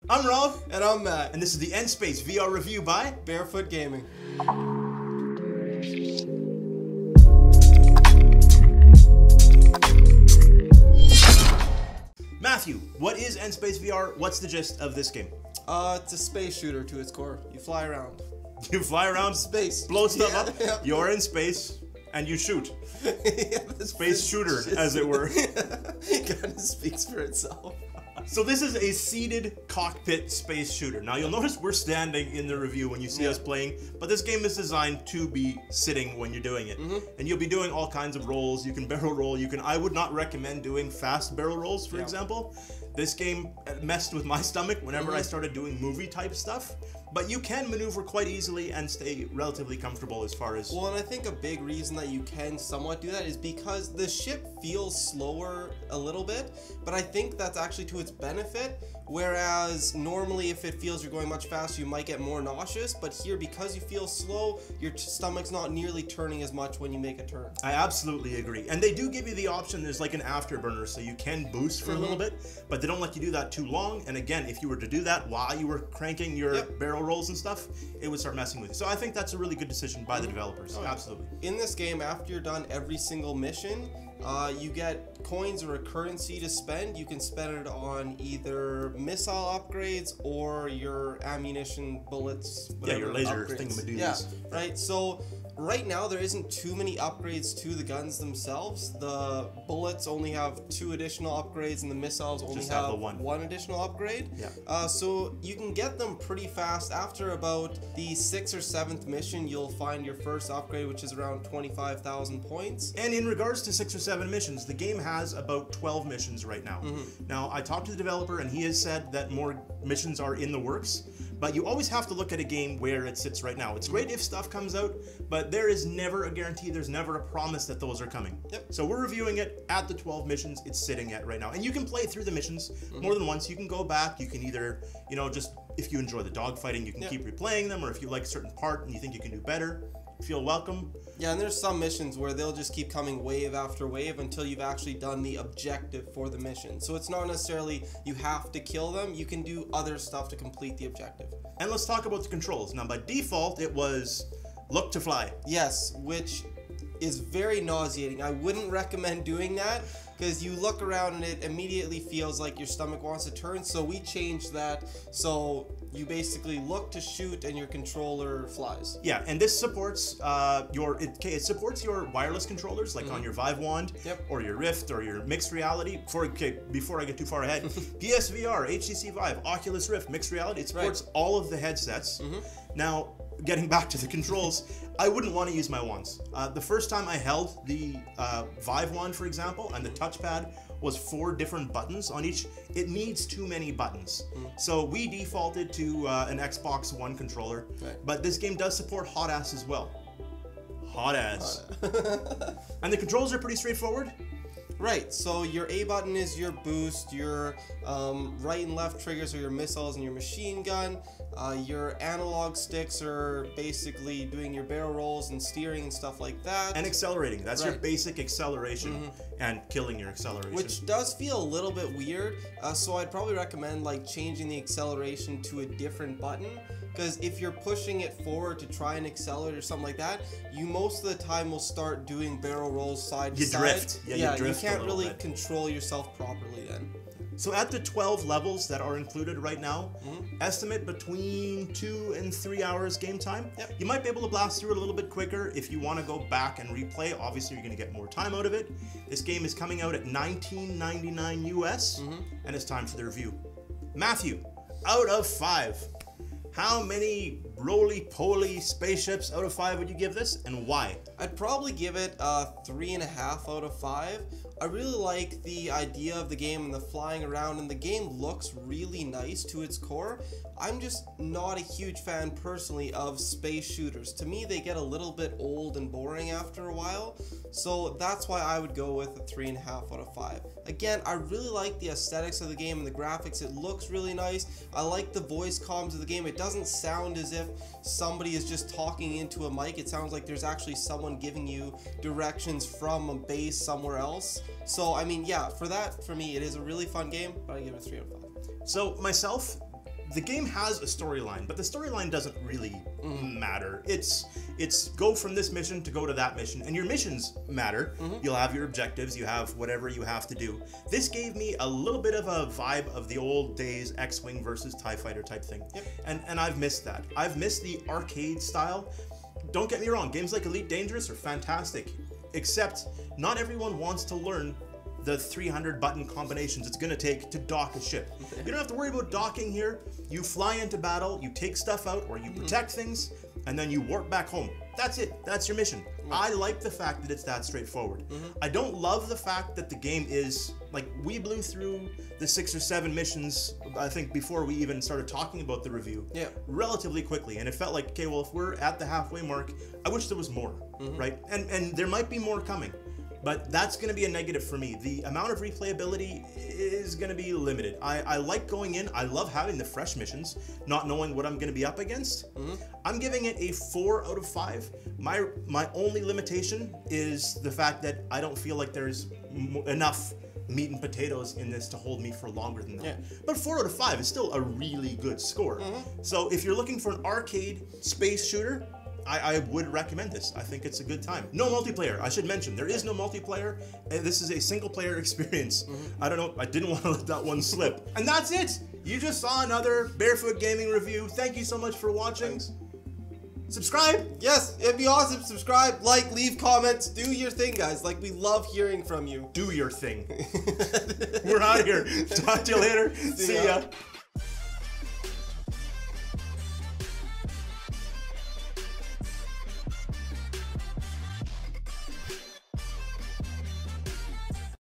I'm Rob. And I'm Matt. And this is the End Space VR review by Barefoot Gaming. Matthew, what is End Space VR? What's the gist of this game? It's a space shooter to its core. You fly around. You fly around Space. Blow stuff up. Yeah. You're in space and you shoot. Space shooter, as it were. It kind of speaks for itself. So this is a seated cockpit space shooter. Now you'll notice we're standing in the review when you see us playing, but this game is designed to be sitting when you're doing it. And you'll be doing all kinds of rolls. You can barrel roll. I would not recommend doing fast barrel rolls, for example. This game messed with my stomach whenever I started doing movie type stuff. But you can maneuver quite easily and stay relatively comfortable as far as... Well, and I think a big reason that you can somewhat do that is because the ship feels slower a little bit, but I think that's actually to its benefit, whereas normally if it feels you're going much faster, you might get more nauseous, but here, because you feel slow, your stomach's not nearly turning as much when you make a turn. I absolutely agree. And they do give you the option, there's like an afterburner, so you can boost for a little bit, but they don't let you do that too long. And again, if you were to do that while you were cranking your barrel rolls and stuff, it would start messing with you. So I think that's a really good decision by the developers. Absolutely. In this game, after you're done every single mission, you get coins or a currency to spend. You can spend it on either missile upgrades or your ammunition, bullets, whatever. Yeah, your laser upgrades. thingamadoodles. Yeah, right. So right now there isn't too many upgrades to the guns themselves. The bullets only have 2 additional upgrades, and the missiles only have one additional upgrade. Yeah. So you can get them pretty fast. After about the 6th or 7th mission, you'll find your first upgrade, which is around 25,000 points. And in regards to 6 or 7 missions, the game has about 12 missions right now. Now, I talked to the developer, and he has said that more missions are in the works, but you always have to look at a game where it sits right now. It's great if stuff comes out, but there is never a guarantee, there's never a promise that those are coming. So we're reviewing it at the 12 missions it's sitting at right now. And you can play through the missions more than once. You can go back, you can either, just if you enjoy the dogfighting, you can keep replaying them, or if you like a certain part and you think you can do better, feel welcome. Yeah, and there's some missions where they'll just keep coming wave after wave until you've actually done the objective for the mission. So it's not necessarily you have to kill them, you can do other stuff to complete the objective. And let's talk about the controls. Now, by default, it was look to fly. Yes, which is very nauseating. I wouldn't recommend doing that, because you look around and it immediately feels like your stomach wants to turn. So we changed that, so you basically look to shoot and your controller flies. Yeah, and this supports it supports your wireless controllers, like on your Vive Wand, or your Rift, or your mixed reality. Before I get too far ahead, PSVR, HTC Vive, Oculus Rift, mixed reality. It supports all of the headsets. Now, getting back to the controls, I wouldn't want to use my wands. The first time I held the Vive Wand, for example, and the touchpad was 4 different buttons on each. It needs too many buttons. So we defaulted to an Xbox One controller, but this game does support hot ass as well. Hot ass. And the controls are pretty straightforward. Right, so your A button is your boost, your right and left triggers are your missiles and your machine gun, your analog sticks are basically doing your barrel rolls and steering and stuff like that. And accelerating, that's your basic acceleration and killing your acceleration. Which does feel a little bit weird, so I'd probably recommend changing the acceleration to a different button. Because if you're pushing it forward to try and accelerate or something like that, you most of the time will start doing barrel rolls side to side. Drift. Yeah, you drift. You can't really control yourself properly then. So at the 12 levels that are included right now, estimate between 2 and 3 hours game time. You might be able to blast through it a little bit quicker if you want to go back and replay. Obviously, you're going to get more time out of it. This game is coming out at $19.99 US, and it's time for the review. Matthew, out of 5. How many roly-poly spaceships out of 5 would you give this, and why? I'd probably give it a 3.5 out of 5. I really like the idea of the game and the flying around, and the game looks really nice to its core. I'm just not a huge fan personally of space shooters. To me, they get a little bit old and boring after a while, so that's why I would go with a 3.5 out of 5. Again, I really like the aesthetics of the game and the graphics. It looks really nice. I like the voice comms of the game. It doesn't sound as if somebody is just talking into a mic. It sounds like there's actually someone giving you directions from a base somewhere else. So, I mean, yeah, for me, it is a really fun game, but I give it a 3 out of 5. So, myself, the game has a storyline, but the storyline doesn't really matter. It's go from this mission to go to that mission, and your missions matter. You'll have your objectives, you have whatever you have to do. This gave me a little bit of a vibe of the old days X-Wing versus TIE Fighter type thing. And I've missed that. I've missed the arcade style. Don't get me wrong, games like Elite Dangerous are fantastic, except not everyone wants to learn the 300 button combinations it's gonna take to dock a ship. You don't have to worry about docking here. You fly into battle, you take stuff out, or you protect things, and then you warp back home. That's it. That's your mission. I like the fact that it's that straightforward. I don't love the fact that the game is, like, we blew through the 6 or 7 missions, I think, before we even started talking about the review, relatively quickly. And it felt like, okay, well, if we're at the halfway mark, I wish there was more, right? And there might be more coming. But that's going to be a negative for me. The amount of replayability is going to be limited. I like going in. I love having the fresh missions, not knowing what I'm going to be up against. I'm giving it a 4 out of 5. My only limitation is the fact that I don't feel like there's enough meat and potatoes in this to hold me for longer than that. But 4 out of 5 is still a really good score. So if you're looking for an arcade space shooter, I would recommend this. I think it's a good time. No multiplayer. I should mention, there is no multiplayer. This is a single player experience. I don't know. I didn't want to let that one slip. And that's it. You just saw another Barefoot Gaming review. Thank you so much for watching. Thanks. Subscribe. Yes, it'd be awesome. Subscribe, like, leave comments. Do your thing, guys. Like, we love hearing from you. Do your thing. We're out of here. Talk to you later. See ya.